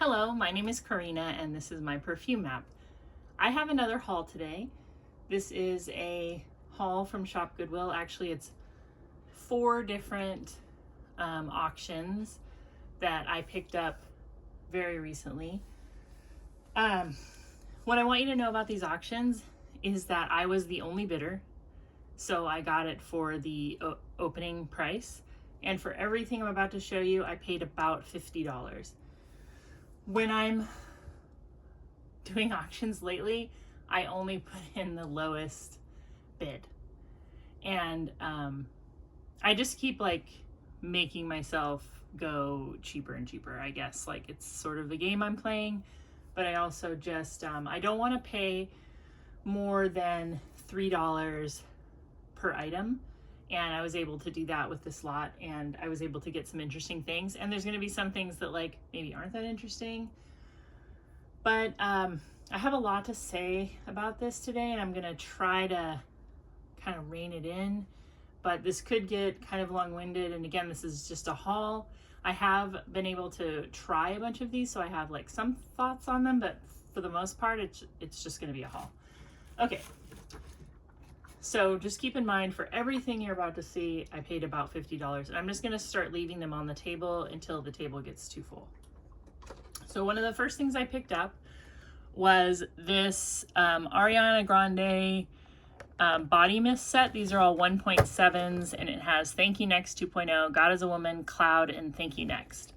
Hello, my name is Karina and this is my perfume map. I have another haul today. This is a haul from Shop Goodwill. Actually, it's 4 different auctions that I picked up very recently. What I want you to know about these auctions is that I was the only bidder. So I got it for the opening price. And for everything I'm about to show you, I paid about $50. When I'm doing auctions lately, I only put in the lowest bid. And I just keep like making myself go cheaper and cheaper, I guess. Like it's sort of the game I'm playing, but I also just, I don't want to pay more than $3 per item. And I was able to do that with this lot, and I was able to get some interesting things. And there's going to be some things that like maybe aren't that interesting, but I have a lot to say about this today, and I'm going to try to kind of rein it in, but this could get kind of long-winded. And again, this is just a haul. I have been able to try a bunch of these, so I have like some thoughts on them, but for the most part, it's just going to be a haul. Okay. So just keep in mind, for everything you're about to see, I paid about $50, and I'm just going to start leaving them on the table until the table gets too full. So one of the first things I picked up was this Ariana Grande body mist set. These are all 1.7s, and it has Thank You Next 2.0, God is a Woman, Cloud, and Thank You Next.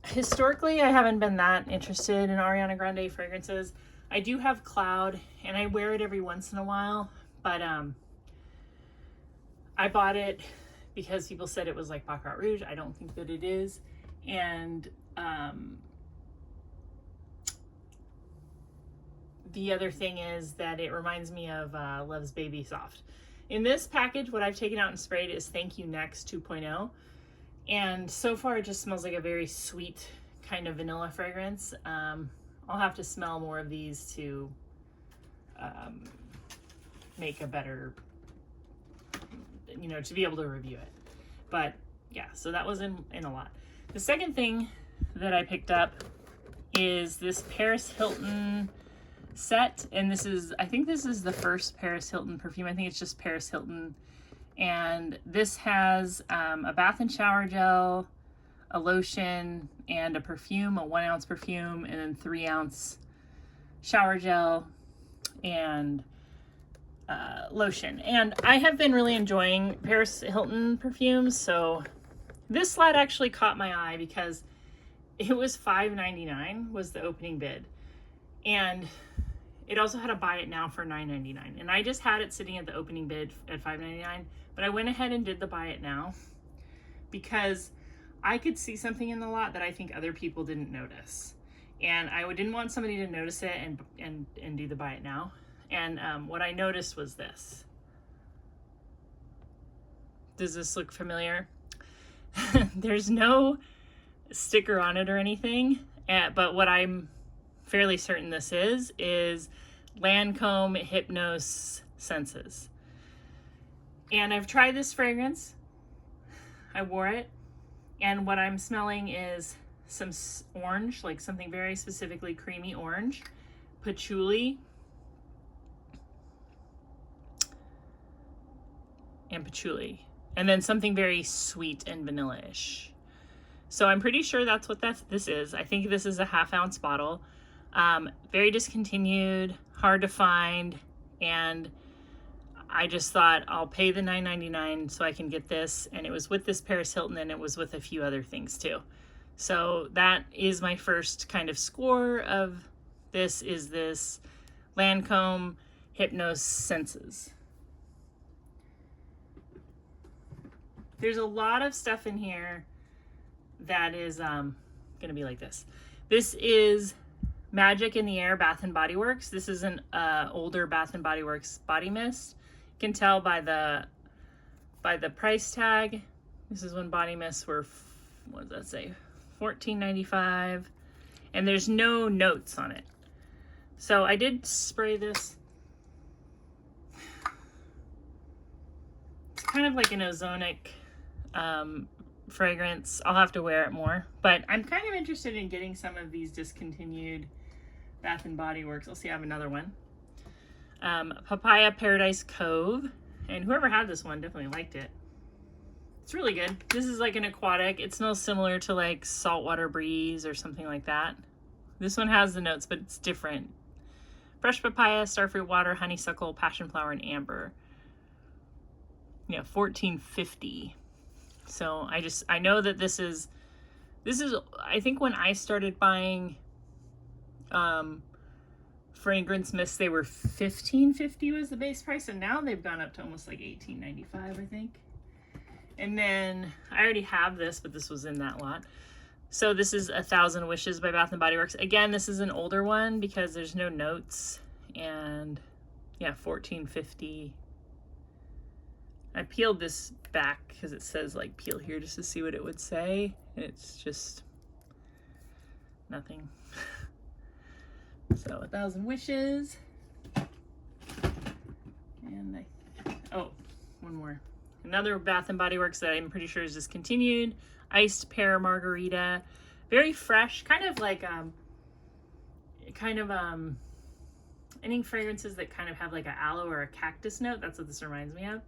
Historically, I haven't been that interested in Ariana Grande fragrances. I do have Cloud, and I wear it every once in a while, but I bought it because people said it was like Baccarat Rouge. I don't think that it is. And the other thing is that it reminds me of Love's Baby Soft. In this package, what I've taken out and sprayed is Thank You Next 2.0. And so far, it just smells like a very sweet kind of vanilla fragrance. I'll have to smell more of these to make a better, to be able to review it. But yeah, so that was in a lot. The second thing that I picked up is this Paris Hilton set. And I think this is the first Paris Hilton perfume. I think it's just Paris Hilton. And this has a bath and shower gel, a lotion, and a perfume, a 1 ounce perfume, and then 3 ounce shower gel and lotion. And I have been really enjoying Paris Hilton perfumes, so this slide actually caught my eye because it was $5.99 was the opening bid, and it also had a buy it now for $9.99, and I just had it sitting at the opening bid at $5.99, but I went ahead and did the buy it now because I could see something in the lot that I think other people didn't notice. And I didn't want somebody to notice it and do the buy it now. And what I noticed was this. Does this look familiar? There's no sticker on it or anything, but what I'm fairly certain this is Lancome Hypnose Senses. And I've tried this fragrance. I wore it. And what I'm smelling is some orange, like something very specifically creamy orange, patchouli, and patchouli, and then something very sweet and vanilla-ish. So I'm pretty sure that's what this is. I think this is a 1/2 ounce bottle. Very discontinued, hard to find, and I just thought I'll pay the $9.99 so I can get this. And it was with this Paris Hilton, and it was with a few other things too. So that is my first kind of score of this, is this Lancome Hypnose Senses. There's a lot of stuff in here that is gonna be like this. This is Magic in the Air Bath and Body Works. This is an older Bath and Body Works body mist. You can tell by the price tag. This is when body mists were, what does that say, $14.95, and there's no notes on it. So I did spray this. It's kind of like an ozonic fragrance. I'll have to wear it more, but I'm kind of interested in getting some of these discontinued Bath and Body Works. I'll see, I have another one. Papaya Paradise Cove, and whoever had this one definitely liked it. It's really good. This is like an aquatic. It smells similar to like Saltwater Breeze or something like that. This one has the notes, but it's different. Fresh papaya, starfruit water, honeysuckle, passion flower, and amber. Yeah, $14.50. So I know that this is, I think when I started buying fragrance mists, they were $15.50 was the base price, and now they've gone up to almost like $18.95, I think. And then I already have this, but this was in that lot. So this is 1,000 Wishes by Bath and Body Works. Again, this is an older one because there's no notes, and yeah, $14.50. I peeled this back because it says like peel here just to see what it would say, and it's just nothing. So 1,000 Wishes. And oh, one more. Another Bath and Body Works that I'm pretty sure is discontinued. Iced Pear Margarita. Very fresh, kind of like any fragrances that kind of have like an aloe or a cactus note. That's what this reminds me of.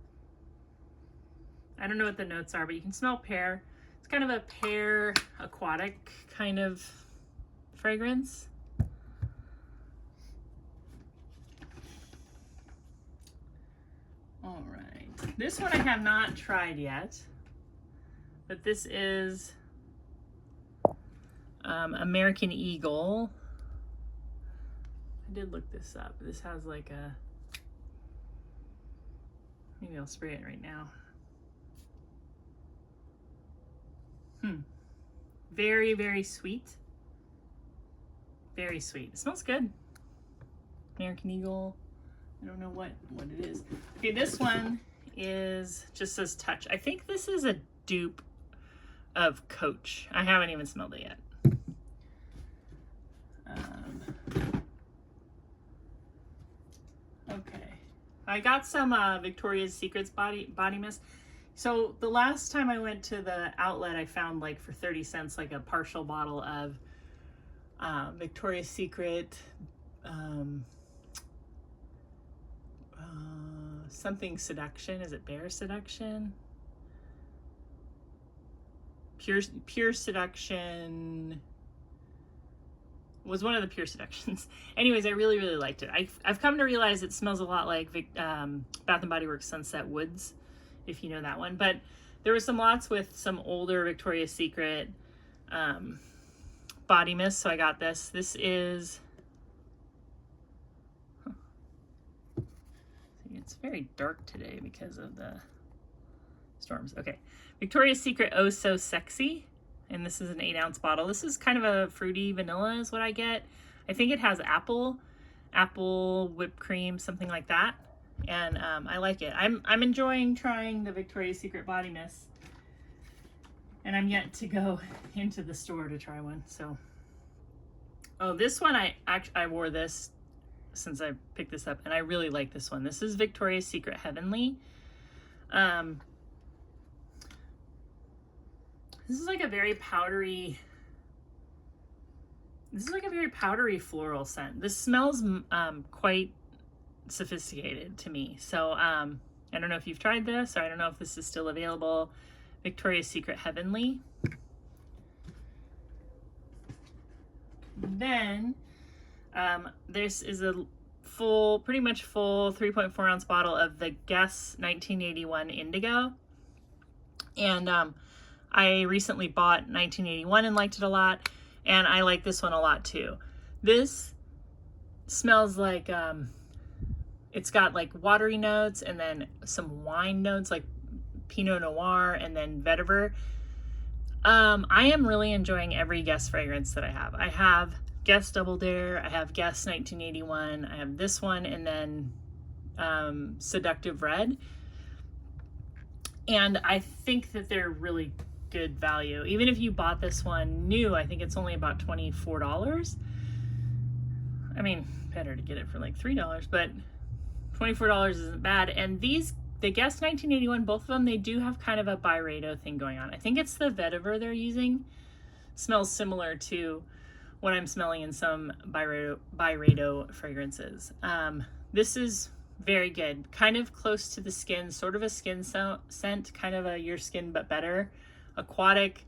I don't know what the notes are, but you can smell pear. It's kind of a pear aquatic kind of fragrance. All right, this one I have not tried yet, but this is American Eagle. I did look this up. This has like a, maybe I'll spray it right now. Very, very sweet. Very sweet. It smells good. American Eagle. I don't know what it is. Okay, this one is just says Touch. I think this is a dupe of Coach. I haven't even smelled it yet. Okay, I got some Victoria's Secret's body mist. So the last time I went to the outlet, I found like for 30 cents, like a partial bottle of Victoria's Secret, something Seduction. Is it Bare Seduction? Pure Seduction was one of the Pure Seductions. Anyways, I really, really liked it. I've come to realize it smells a lot like Bath & Body Works Sunset Woods, if you know that one. But there were some lots with some older Victoria's Secret body mist, so I got this. This is, it's very dark today because of the storms. Okay, Victoria's Secret Oh So Sexy, and this is an 8-ounce bottle. This is kind of a fruity vanilla is what I get. I think it has apple whipped cream, something like that. And I like it. I'm enjoying trying the Victoria's Secret body mist, and I'm yet to go into the store to try one. So, oh, this one I wore this since I picked this up, and I really like this one. This is Victoria's Secret Heavenly. This is like a very powdery. This is like a very powdery floral scent. This smells quite sophisticated to me. So I don't know if you've tried this, or I don't know if this is still available. Victoria's Secret Heavenly. Then this is a pretty much full 3.4 ounce bottle of the Guess 1981 Indigo. And I recently bought 1981 and liked it a lot, and I like this one a lot too. This smells like it's got like watery notes and then some wine notes like Pinot Noir and then vetiver. I am really enjoying every Guess fragrance that I have. I have Guess Double Dare, I have Guess 1981, I have this one, and then Seductive Red. And I think that they're really good value. Even if you bought this one new, I think it's only about $24. I mean, better to get it for like $3, but $24 isn't bad. And these the Guess 1981, both of them, they do have kind of a Byredo thing going on. I think it's the vetiver they're using. Smells similar to what I'm smelling in some Byredo fragrances. This is very good. Kind of close to the skin, sort of a skin scent, kind of a your skin but better. Aquatic,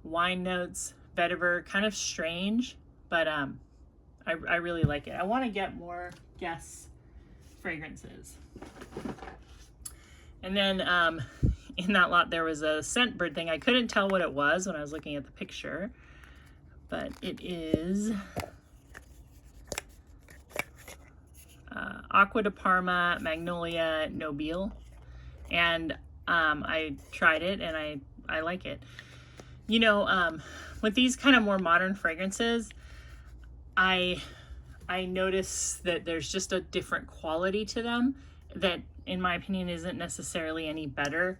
wine notes, vetiver, kind of strange, but I really like it. I want to get more Guess fragrances. And then in that lot there was a Scentbird thing. I couldn't tell what it was when I was looking at the picture, but it is Aqua de Parma, Magnolia, Nobile. And I tried it and I like it. You know, with these kind of more modern fragrances, I notice that there's just a different quality to them that, in my opinion, isn't necessarily any better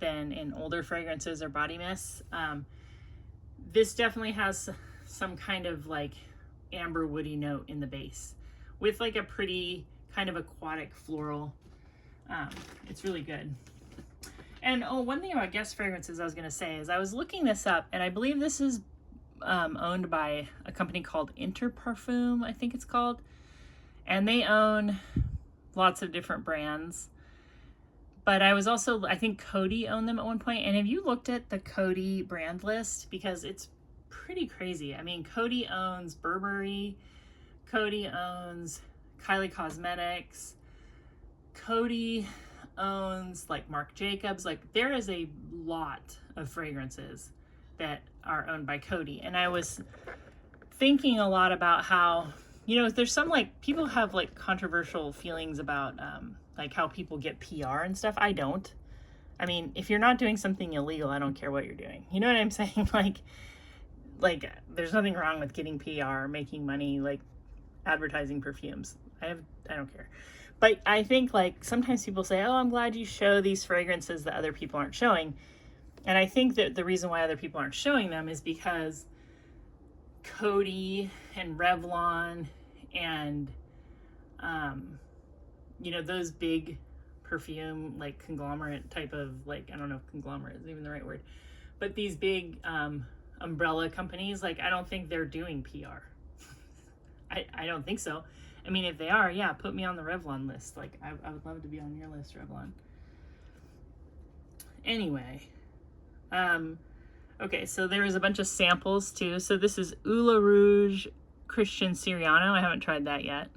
than in older fragrances or body mists. This definitely has some kind of like amber woody note in the base with like a pretty kind of aquatic floral. It's really good. And oh, one thing about Guess fragrances I was going to say is I was looking this up, and I believe this is owned by a company called Interparfum, I think it's called. And they own lots of different brands. But I was also, I think Coty owned them at one point. And have you looked at the Coty brand list? Because it's pretty crazy. I mean, Coty owns Burberry. Coty owns Kylie Cosmetics. Coty owns like Marc Jacobs. Like there is a lot of fragrances that are owned by Coty. And I was thinking a lot about how, you know, there's some like people have like controversial feelings about like how people get PR and stuff. I don't. I mean, if you're not doing something illegal, I don't care what you're doing. You know what I'm saying? Like there's nothing wrong with getting PR, making money, like advertising perfumes. I don't care. But I think like sometimes people say, oh, I'm glad you show these fragrances that other people aren't showing. And I think that the reason why other people aren't showing them is because Coty and Revlon and, you know, those big perfume, like conglomerate type of, like, I don't know if conglomerate is even the right word, but these big umbrella companies, like, I don't think they're doing PR. I don't think so. I mean, if they are, yeah, put me on the Revlon list. Like, I would love to be on your list, Revlon. Anyway, okay, so there was a bunch of samples too. So this is Oula Rouge Christian Siriano. I haven't tried that yet.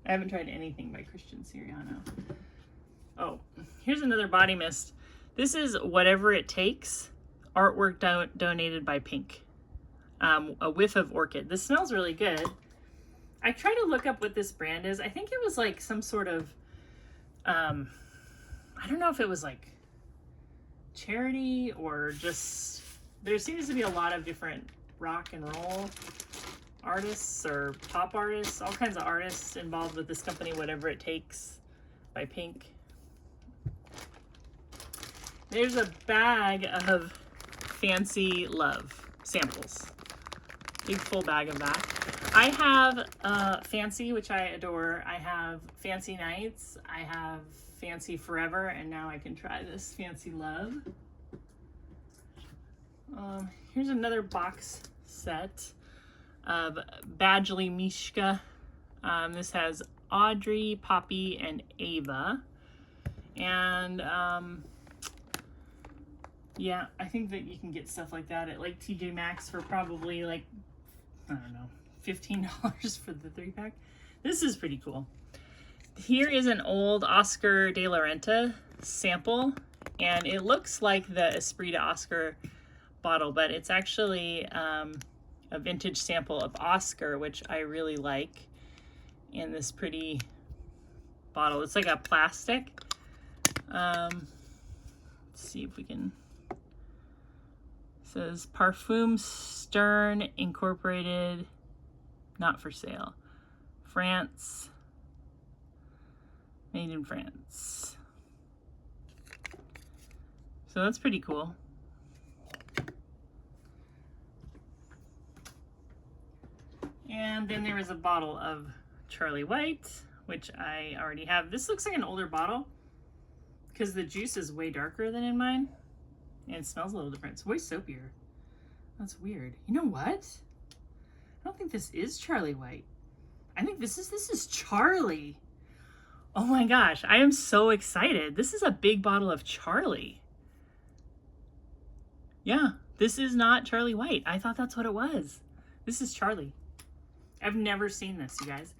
I haven't tried anything by Christian Siriano. Oh, here's another body mist. This is Whatever It Takes, artwork donated by Pink. A whiff of orchid. This smells really good. I tried to look up what this brand is. I think it was like some sort of, I don't know if it was like charity or just, there seems to be a lot of different rock and roll artists or pop artists, all kinds of artists involved with this company, Whatever It Takes by Pink. There's a bag of Fancy Love samples. Big full bag of that. I have Fancy, which I adore. I have Fancy Nights. I have Fancy Forever, and now I can try this Fancy Love. Here's another box set of Badgley Mishka. This has Audrey, Poppy, and Ava. And yeah, I think that you can get stuff like that at like TJ Maxx for probably like, I don't know, $15 for the 3-pack. This is pretty cool. Here is an old Oscar de la Renta sample, and it looks like the Esprit de Oscar bottle, but it's actually a vintage sample of Oscar, which I really like, in this pretty bottle. It's like a plastic. Let's see if we can. It says Parfums Stern Incorporated, not for sale. France. Made in France. So that's pretty cool. And then there was a bottle of Charlie White, which I already have. This looks like an older bottle. because the juice is way darker than in mine. And it smells a little different. It's way soapier. That's weird. You know what? I don't think this is Charlie White. I think this is Charlie. Oh my gosh, I am so excited. This is a big bottle of Charlie. Yeah, this is not Charlie White. I thought that's what it was. This is Charlie. I've never seen this, you guys.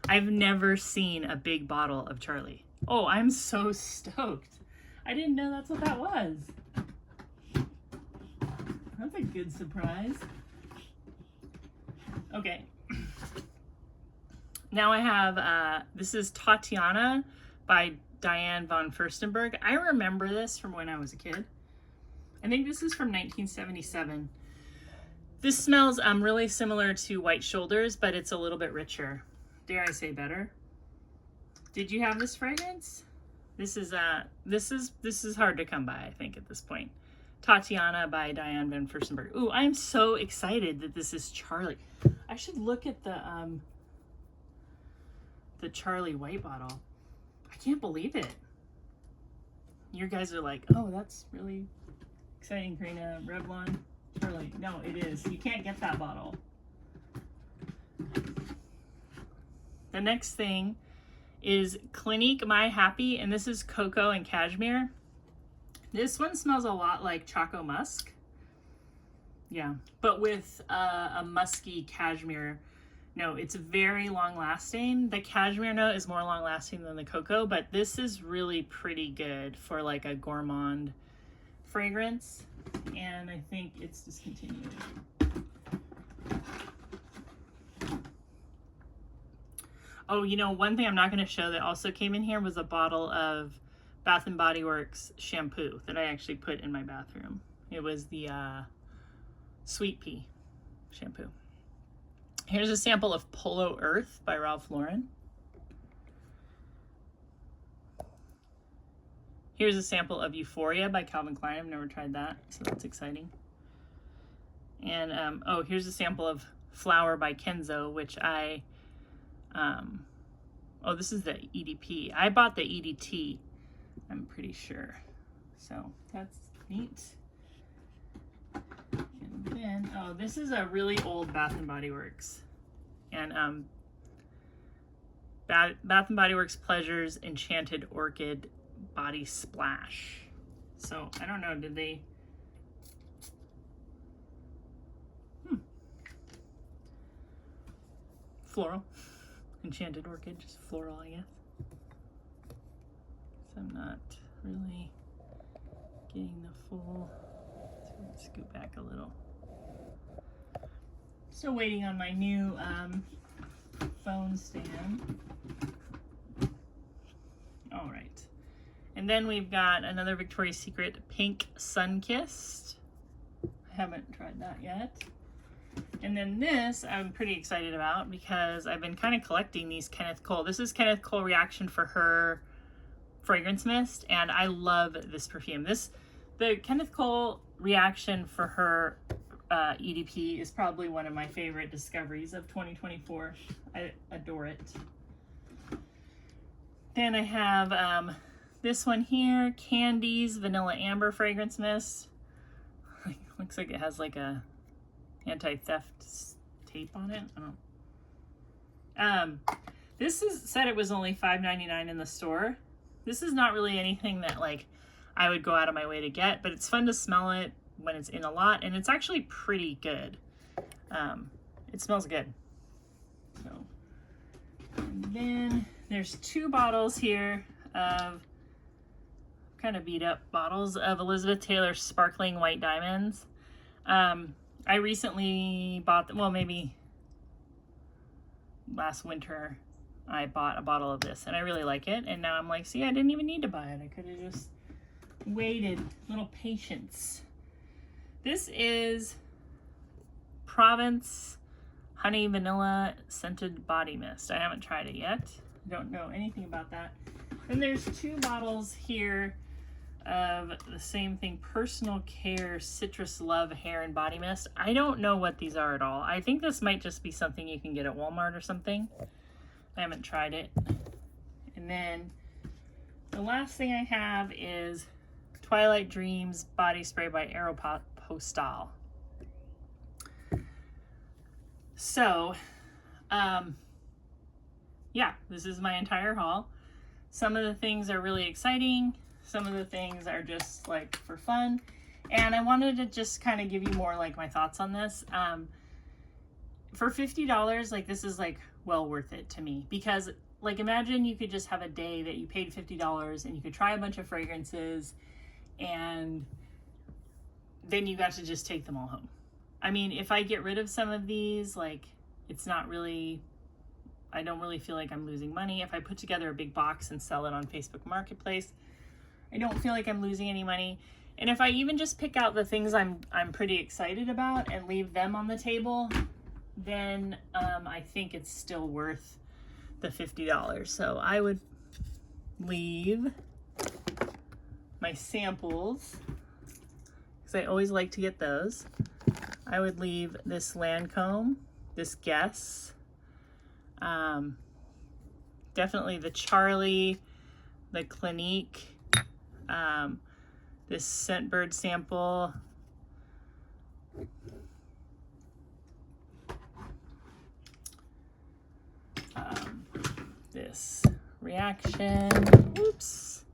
I've never seen a big bottle of Charlie. Oh, I'm so stoked. I didn't know that's what that was. That's a good surprise. Okay. Now I have, this is Tatiana by Diane von Furstenberg. I remember this from when I was a kid. I think this is from 1977. This smells really similar to White Shoulders, but it's a little bit richer. Dare I say better? Did you have this fragrance? This is hard to come by, I think, at this point. Tatiana by Diane von Furstenberg. Ooh, I'm so excited that this is Charlie. I should look at the Charlie White bottle. I can't believe it. You guys are like, oh, that's really exciting, Karina. Revlon, Charlie. No, it is. You can't get that bottle. The next thing is Clinique My Happy, and this is cocoa and cashmere. This one smells a lot like Choco Musk. Yeah, but with a musky cashmere. No, it's very long lasting. The cashmere note is more long lasting than the cocoa, but this is really pretty good for like a gourmand fragrance. And I think it's discontinued. Oh, you know, one thing I'm not going to show that also came in here was a bottle of Bath & Body Works shampoo that I actually put in my bathroom. It was the Sweet Pea shampoo. Here's a sample of Polo Earth by Ralph Lauren. Here's a sample of Euphoria by Calvin Klein. I've never tried that, so that's exciting. And, oh, here's a sample of Flower by Kenzo, which I, oh, this is the EDP. I bought the EDT, I'm pretty sure. So that's neat. And then, oh, this is a really old Bath & Body Works. And Bath & Body Works Pleasures Enchanted Orchid Body Splash. So, I don't know, did they... Floral. Enchanted Orchid, just floral, I guess. So I'm not really getting the full... So scoot back a little. Still waiting on my new phone stand. All right. And then we've got another Victoria's Secret Pink Sunkissed. I haven't tried that yet. And then this I'm pretty excited about because I've been kind of collecting these Kenneth Cole. This is Kenneth Cole Reaction for Her fragrance mist, and I love this perfume. The Kenneth Cole Reaction for Her EDP is probably one of my favorite discoveries of 2024. I adore it. Then I have this one here, Candy's Vanilla Amber Fragrance Mist. Looks like it has like a anti-theft tape on it. I don't know. This said it was only $5.99 in the store. This is not really anything that like I would go out of my way to get, but it's fun to smell it when it's in a lot, and it's actually pretty good. It smells good. So, and then there's two bottles here of kind of beat up bottles of Elizabeth Taylor Sparkling White Diamonds. I recently bought them, well, maybe last winter I bought a bottle of this and I really like it, and now I'm like, see, I didn't even need to buy it. I could have just waited. Little patience. This is Provence Honey Vanilla Scented Body Mist. I haven't tried it yet. I don't know anything about that. Then there's two bottles here of the same thing, Personal Care Citrus Love Hair and Body Mist. I don't know what these are at all. I think this might just be something you can get at Walmart or something. I haven't tried it. And then The last thing I have is Twilight Dreams body spray by Aeropostale. So, yeah, this is my entire haul. Some of the things are really exciting. Some of the things are just like for fun. And I wanted to just kind of give you more like my thoughts on this. For $50, like this is like well worth it to me, because like imagine you could just have a day that you paid $50 and you could try a bunch of fragrances and then you got to just take them all home. I mean, if I get rid of some of these, like it's not really, I don't really feel like I'm losing money. If I put together a big box and sell it on Facebook Marketplace, I don't feel like I'm losing any money. And if I even just pick out the things I'm pretty excited about and leave them on the table, then I think it's still worth the $50. So I would leave my samples, because I always like to get those. I would leave this Lancome, this Guess, definitely the Charlie, the Clinique, this Scentbird sample, this Reaction, oops,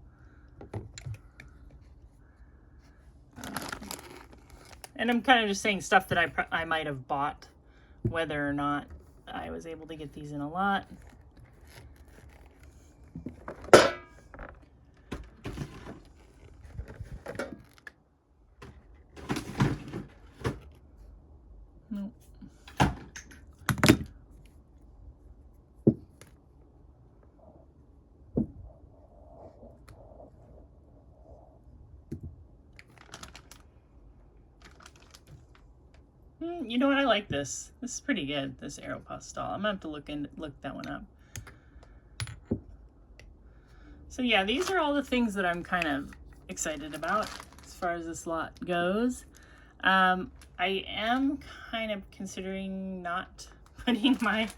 and I'm kind of just saying stuff that I might have bought, whether or not I was able to get these in a lot. Nope. You know what? I like this. This is pretty good, this Aeropostale. I'm gonna have to look that one up. So yeah, these are all the things that I'm kind of excited about as far as this lot goes. I am kind of considering not putting my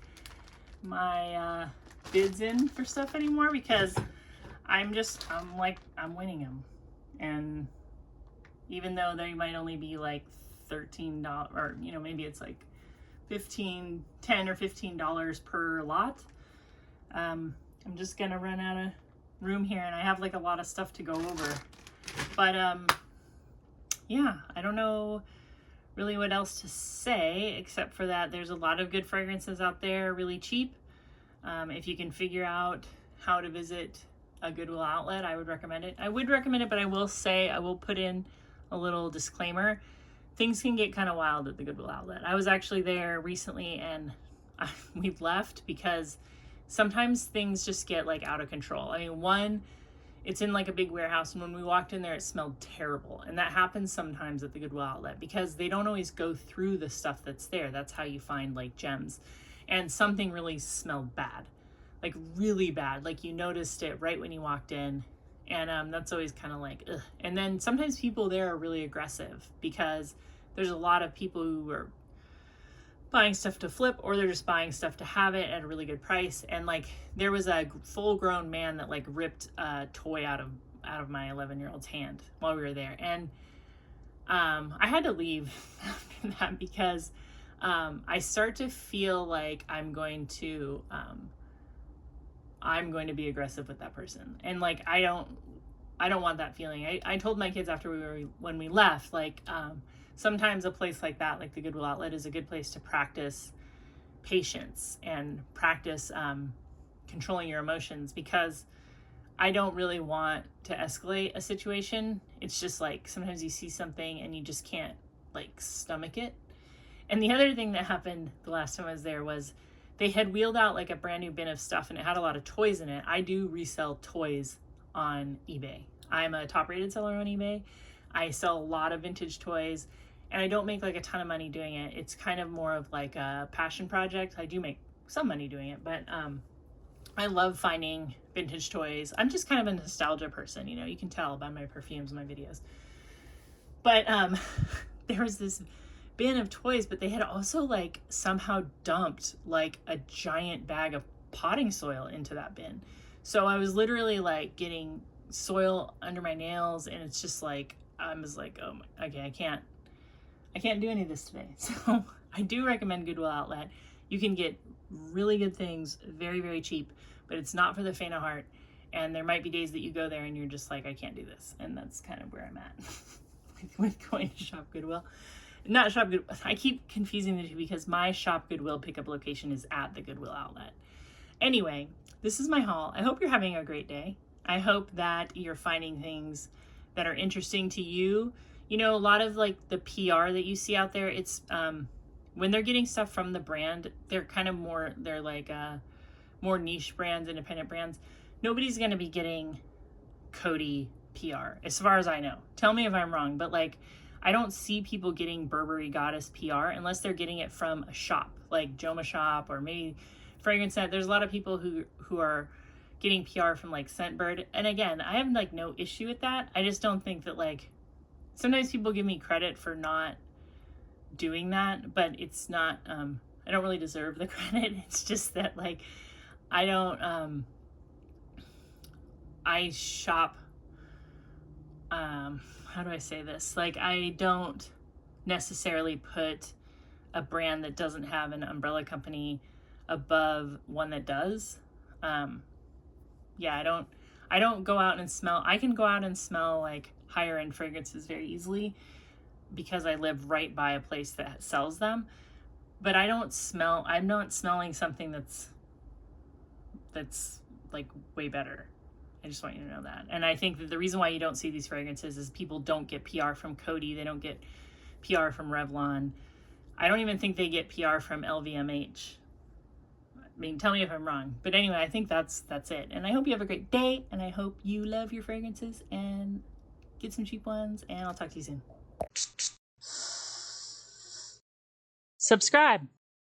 bids in for stuff anymore, because I'm winning them. And even though they might only be like $13, or you know, maybe it's like $10 or $15 per lot, I'm just gonna run out of room here, and I have like a lot of stuff to go over. But yeah, I don't know really what else to say, except for that there's a lot of good fragrances out there, really cheap. If you can figure out how to visit a Goodwill outlet, I would recommend it. But I will say, I will put in a little disclaimer. Things can get kind of wild at the Goodwill outlet. I was actually there recently, and we've left because sometimes things just get like out of control. I mean, it's in like a big warehouse, and when we walked in there, it smelled terrible. And that happens sometimes at the Goodwill outlet, because they don't always go through the stuff that's there. That's how you find like gems. And something really smelled bad, like really bad. Like you noticed it right when you walked in. And that's always kind of like, ugh. And then sometimes people there are really aggressive, because there's a lot of people who are buying stuff to flip, or they're just buying stuff to have it at a really good price. And like there was a full-grown man that like ripped a toy out of my 11-year-old's hand while we were there. And I had to leave after that, because I start to feel like I'm going to be aggressive with that person. And like I don't want that feeling. I told my kids after when we left, like sometimes a place like that, like the Goodwill outlet, is a good place to practice patience and practice controlling your emotions, because I don't really want to escalate a situation. It's just like sometimes you see something and you just can't like stomach it. And the other thing that happened the last time I was there was they had wheeled out like a brand new bin of stuff, and it had a lot of toys in it. I do resell toys on eBay. I'm a top rated seller on eBay. I sell a lot of vintage toys, and I don't make like a ton of money doing it. It's kind of more of like a passion project. I do make some money doing it, but I love finding vintage toys. I'm just kind of a nostalgia person, you know, you can tell by my perfumes and my videos. But there was this bin of toys, but they had also like somehow dumped like a giant bag of potting soil into that bin. So I was literally like getting soil under my nails, and it's just like, I was like, oh my, okay, I can't do any of this today. So I do recommend Goodwill Outlet. You can get really good things very, very cheap, but it's not for the faint of heart. And there might be days that you go there and you're just like, I can't do this. And that's kind of where I'm at with going to Shop Goodwill. Not Shop Goodwill. I keep confusing the two because my Shop Goodwill pickup location is at the Goodwill Outlet. Anyway, this is my haul. I hope you're having a great day. I hope that you're finding things that are interesting to you. You know, a lot of like the PR that you see out there, it's when they're getting stuff from the brand, they're kind of more, they're like more niche brands, independent brands. Nobody's going to be getting Coty PR, as far as I know. Tell me if I'm wrong, but like, I don't see people getting Burberry Goddess PR unless they're getting it from a shop, like Joma Shop or maybe Fragrance Net. There's a lot of people who are getting PR from like Scentbird. And again, I have like no issue with that. I just don't think that like, sometimes people give me credit for not doing that, but it's not, I don't really deserve the credit. It's just that like, I don't, I shop, how do I say this? Like, I don't necessarily put a brand that doesn't have an umbrella company above one that does. Yeah, I don't go out and smell. I can go out and smell like higher end fragrances very easily because I live right by a place that sells them, but I'm not smelling something that's like way better. I just want you to know that. And I think that the reason why you don't see these fragrances is people don't get PR from Coty. They don't get PR from Revlon. I don't even think they get PR from LVMH. I mean, tell me if I'm wrong. But anyway, I think that's it. And I hope you have a great day, and I hope you love your fragrances and get some cheap ones, and I'll talk to you soon. Subscribe.